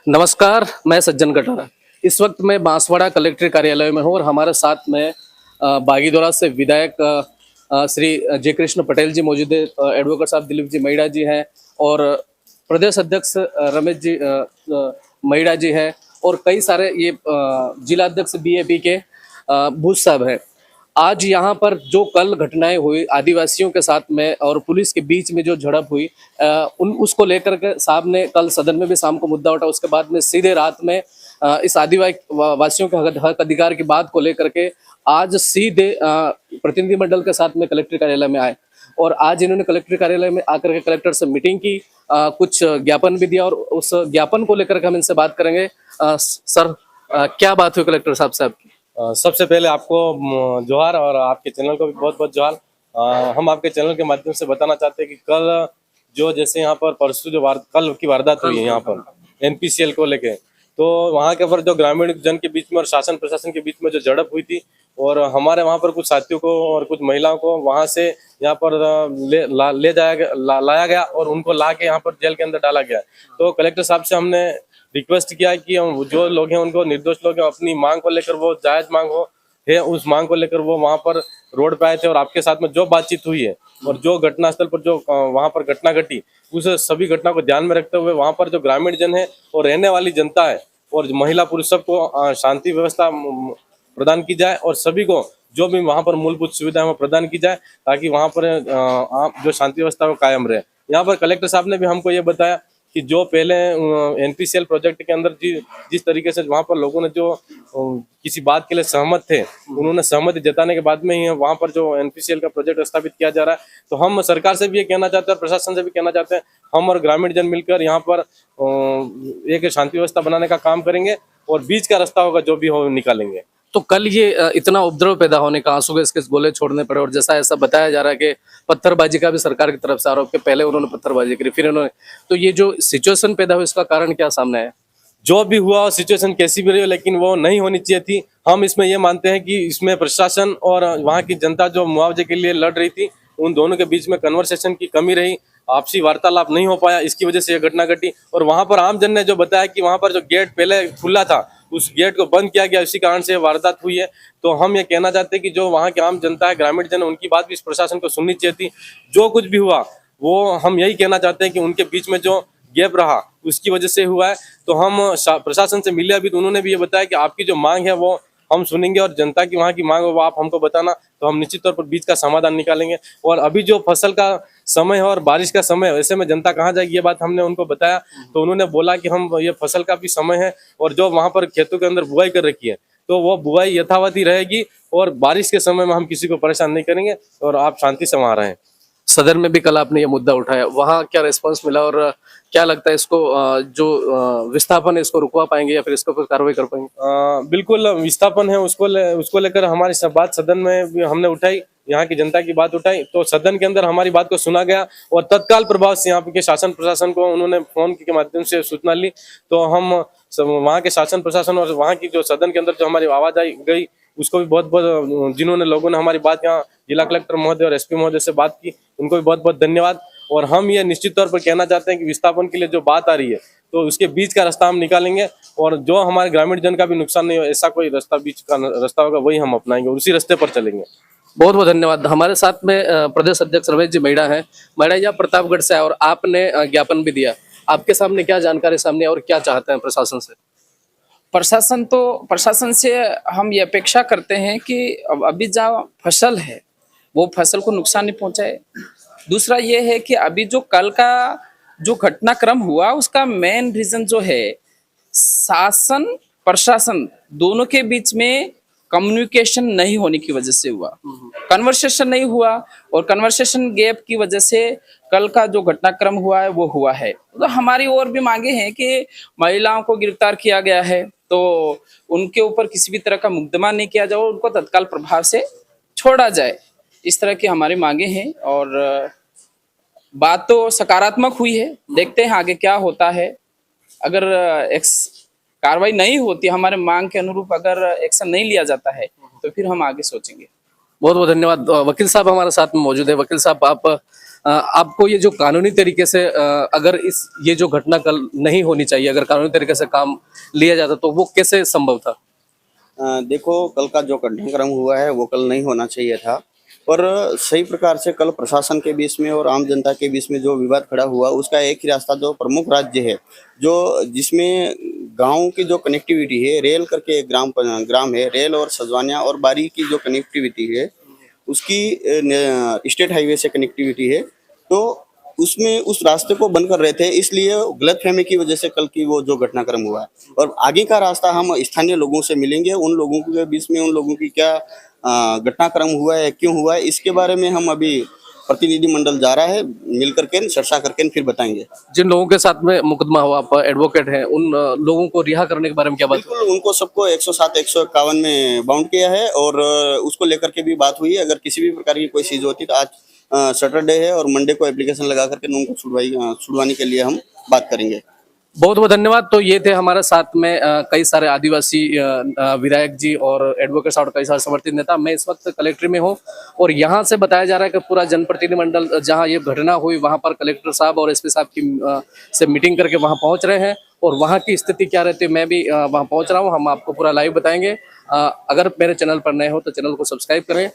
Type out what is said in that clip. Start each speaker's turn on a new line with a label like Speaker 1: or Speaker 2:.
Speaker 1: नमस्कार, मैं सज्जन कटारा। इस वक्त मैं बांसवाड़ा कलेक्टर कार्यालय में हूँ और हमारे साथ में बागीदोरा से विधायक श्री जय कृष्ण पटेल जी मौजूद है, एडवोकेट साहब दिलीप जी महिड़ा जी हैं और प्रदेश अध्यक्ष रमेश जी महिड़ा जी हैं और कई सारे ये जिला अध्यक्ष बीएपी के भूज साहब हैं। आज यहाँ पर जो कल घटनाएं हुई आदिवासियों के साथ में और पुलिस के बीच में जो झड़प हुई उन उसको लेकर के साहब ने कल सदन में भी शाम को मुद्दा उठा। उसके बाद में सीधे रात में इस आदिवासी वासियों के हक अधिकार की बात को लेकर के आज सीधे प्रतिनिधिमंडल के साथ में कलेक्टर कार्यालय में आए और आज इन्होंने कलेक्टर कार्यालय में आकर के कलेक्टर से मीटिंग की, कुछ ज्ञापन भी दिया और उस ज्ञापन को लेकर के हम इनसे बात करेंगे। सर, क्या बात हुई कलेक्टर साहब से आपकी?
Speaker 2: सबसे पहले आपको जोहार और आपके चैनल को भी बहुत बहुत जोहार। हम आपके चैनल के माध्यम से बताना चाहते हैं कि कल जो जैसे यहाँ पर परसों जो कल की वारदात हुई है यहाँ पर एनपीसीएल को लेके, तो वहाँ के पर जो ग्रामीण जन के बीच में और शासन प्रशासन के बीच में जो झड़प हुई थी और हमारे वहाँ पर कुछ साथियों को और कुछ महिलाओं को वहाँ से यहाँ पर लाया गया और उनको ला के यहाँ पर जेल के अंदर डाला गया। तो कलेक्टर साहब से हमने रिक्वेस्ट किया कि हम जो लोग हैं उनको निर्दोष लोग हैं अपनी मांग को लेकर वो जायज मांग हो है उस मांग को लेकर वो वहाँ पर रोड पे आए थे और आपके साथ में जो बातचीत हुई है और जो घटनास्थल पर जो वहाँ पर घटना घटी उस सभी घटना को ध्यान में रखते हुए वहाँ पर जो ग्रामीण जन है और रहने वाली जनता है और महिला पुरुष सबको शांति व्यवस्था प्रदान की जाए और सभी को जो भी वहाँ पर मूलभूत सुविधाएं वो प्रदान की जाए ताकि वहाँ पर जो शांति व्यवस्था वो कायम रहे। यहाँ पर कलेक्टर साहब ने भी हमको ये बताया कि जो पहले एनपीसीएल प्रोजेक्ट के अंदर जिस तरीके से वहाँ पर लोगों ने जो किसी बात के लिए सहमत थे उन्होंने सहमति जताने के बाद में ही वहाँ पर जो एनपीसीएल का प्रोजेक्ट स्थापित किया जा रहा है। तो हम सरकार से भी ये कहना चाहते हैं और प्रशासन से भी कहना चाहते हैं, हम और ग्रामीण जन मिलकर यहाँ पर एक शांति व्यवस्था बनाने का काम करेंगे और बीच का रास्ता होगा जो भी हो निकालेंगे।
Speaker 1: तो कल ये इतना उपद्रव पैदा होने का, आंसू गैस के गोले छोड़ने पड़े और जैसा ऐसा बताया जा रहा है कि पत्थरबाजी का भी सरकार की तरफ से आरोप, के पहले उन्होंने पत्थरबाजी करी फिर उन्होंने, तो ये जो सिचुएशन पैदा हुई इसका कारण क्या सामने आया?
Speaker 2: जो भी हुआ सिचुएशन कैसी भी रही हो लेकिन वो नहीं होनी चाहिए थी। हम इसमें ये मानते हैं कि इसमें प्रशासन और वहाँ की जनता जो मुआवजे के लिए लड़ रही थी उन दोनों के बीच में कन्वर्सेशन की कमी रही, आपसी वार्तालाप नहीं हो पाया, इसकी वजह से यह घटना घटी। और वहाँ पर आम जन ने जो बताया कि वहाँ पर जो गेट पहले खुला था उस गेट को बंद किया गया, इसी कारण से वारदात हुई है। तो हम ये कहना चाहते हैं कि जो वहाँ की आम जनता है, ग्रामीण जन, उनकी बात भी इस प्रशासन को सुननी चाहिए थी। जो कुछ भी हुआ वो हम यही कहना चाहते हैं कि उनके बीच में जो गैप रहा उसकी वजह से हुआ है। तो हम प्रशासन से मिले अभी तो उन्होंने भी ये बताया कि आपकी जो मांग है वो हम सुनेंगे और जनता की वहाँ की मांग है वो आप हमको बताना, तो हम निश्चित तौर पर बीच का समाधान निकालेंगे। और अभी जो फसल का समय है और बारिश का समय है, ऐसे में जनता कहाँ जाएगी ये बात हमने उनको बताया। तो उन्होंने बोला कि हम ये फसल का भी समय है और जो वहाँ पर खेतों के अंदर बुआई कर रखी है तो वो बुआई यथावत ही रहेगी और बारिश के समय में हम किसी को परेशान नहीं करेंगे और आप शांति से वहाँ रहें।
Speaker 1: सदन में भी कल आपने ये मुद्दा उठाया, वहाँ क्या रिस्पांस मिला और क्या लगता है इसको जो विस्थापन है इसको रुकवा पाएंगे या फिर इसको फिर कार्रवाई कर पाएंगे?
Speaker 2: बिल्कुल विस्थापन है उसको लेकर हमारी सब बात सदन में भी हमने उठाई, यहाँ की जनता की बात उठाई तो सदन के अंदर हमारी बात को सुना गया और तत्काल प्रभाव से यहाँ के शासन प्रशासन को उन्होंने फोन के माध्यम से सूचना ली। तो हम वहाँ के शासन प्रशासन और वहाँ की जो सदन के अंदर जो हमारी आवाज आई गई उसको भी बहुत बहुत, जिन्होंने लोगों ने हमारी बात यहाँ जिला कलेक्टर महोदय और एसपी महोदय से बात की उनको भी बहुत बहुत धन्यवाद। और हम ये निश्चित तौर पर कहना चाहते हैं कि विस्थापन के लिए जो बात आ रही है तो उसके बीच का रास्ता हम निकालेंगे और जो हमारे ग्रामीण जन का भी नुकसान नहीं हो ऐसा कोई रास्ता बीच का रास्ता होगा वही हम अपनाएंगे और उसी रास्ते पर चलेंगे।
Speaker 1: बहुत बहुत धन्यवाद। हमारे साथ में प्रदेश अध्यक्ष रमेश जी महिड़ा है। महिड़ा जी प्रतापगढ़ से है और आपने ज्ञापन भी दिया, आपके सामने क्या जानकारी सामने और क्या चाहते हैं प्रशासन से?
Speaker 3: प्रशासन से हम ये अपेक्षा करते हैं कि अभी जो फसल है वो फसल को नुकसान नहीं पहुंचाए। दूसरा ये है कि अभी जो कल का जो घटनाक्रम हुआ उसका मेन रीजन जो है शासन प्रशासन दोनों के बीच में कम्युनिकेशन नहीं होने की वजह से हुआ, कन्वर्सेशन नहीं हुआ और कन्वर्सेशन गैप की वजह से कल का जो घटनाक्रम हुआ है वो हुआ है। तो हमारी और भी मांगे हैं कि महिलाओं को गिरफ्तार किया गया है तो उनके ऊपर किसी भी तरह का मुकदमा नहीं किया जाए, उनको तत्काल प्रभाव से छोड़ा जाए, इस तरह की हमारी मांगे हैं। और बात तो सकारात्मक हुई है, देखते हैं आगे क्या होता है। अगर कार्रवाई नहीं होती हमारे मांग के अनुरूप, अगर एक्शन नहीं लिया जाता है तो फिर हम आगे सोचेंगे।
Speaker 1: बहुत बहुत धन्यवाद। वकील साहब हमारे साथ में मौजूद है। वकील साहब, आप आपको ये जो कानूनी तरीके से अगर ये जो घटना कल नहीं होनी चाहिए, अगर कानूनी तरीके से काम लिया जाता तो वो कैसे संभव था?
Speaker 4: देखो, कल का जो घटनाक्रम हुआ है वो कल नहीं होना चाहिए था, पर सही प्रकार से कल प्रशासन के बीच में और आम जनता के बीच में जो विवाद खड़ा हुआ उसका एक ही रास्ता, जो प्रमुख राज्य है, जो जिसमें गाँव की जो कनेक्टिविटी है, रेल करके एक ग्राम है, रेल और सजवानिया और बारी की जो कनेक्टिविटी है उसकी स्टेट हाईवे से कनेक्टिविटी है, तो उसमें उस रास्ते को बंद कर रहे थे, इसलिए गलतफहमी की वजह से कल की वो जो घटनाक्रम हुआ है। और आगे का रास्ता हम स्थानीय लोगों से मिलेंगे, उन लोगों के बीच में उन लोगों की क्या घटनाक्रम हुआ है, क्यों हुआ है, इसके बारे में हम अभी प्रतिनिधिमंडल जा रहा है, मिल करके चर्चा करके फिर बताएंगे।
Speaker 1: जिन लोगों के साथ में मुकदमा हुआ, आप एडवोकेट हैं, उन लोगों को रिहा करने के बारे में क्या बात?
Speaker 4: बिल्कुल, उनको सबको 107 151 में बाउंड किया है और उसको लेकर के भी बात हुई है। अगर किसी भी प्रकार की कोई चीज होती तो आज सैटरडे है और मंडे को एप्लीकेशन लगा करके उनको छुड़वाने के लिए हम बात करेंगे।
Speaker 1: बहुत बहुत धन्यवाद। तो ये थे हमारे साथ में कई सारे आदिवासी विधायक जी और एडवोकेट साहब और कई सारे समर्थित नेता। मैं इस वक्त कलेक्ट्रेट में हूँ और यहाँ से बताया जा रहा है कि पूरा जनप्रतिनिधिमंडल जहाँ ये घटना हुई वहाँ पर कलेक्टर साहब और एसपी साहब की से मीटिंग करके वहाँ पहुँच रहे हैं और वहाँ की स्थिति क्या रहती है मैं भी वहाँ पहुँच रहा हूँ। हम आपको पूरा लाइव बताएंगे। अगर मेरे चैनल पर नए हो तो चैनल को सब्सक्राइब करें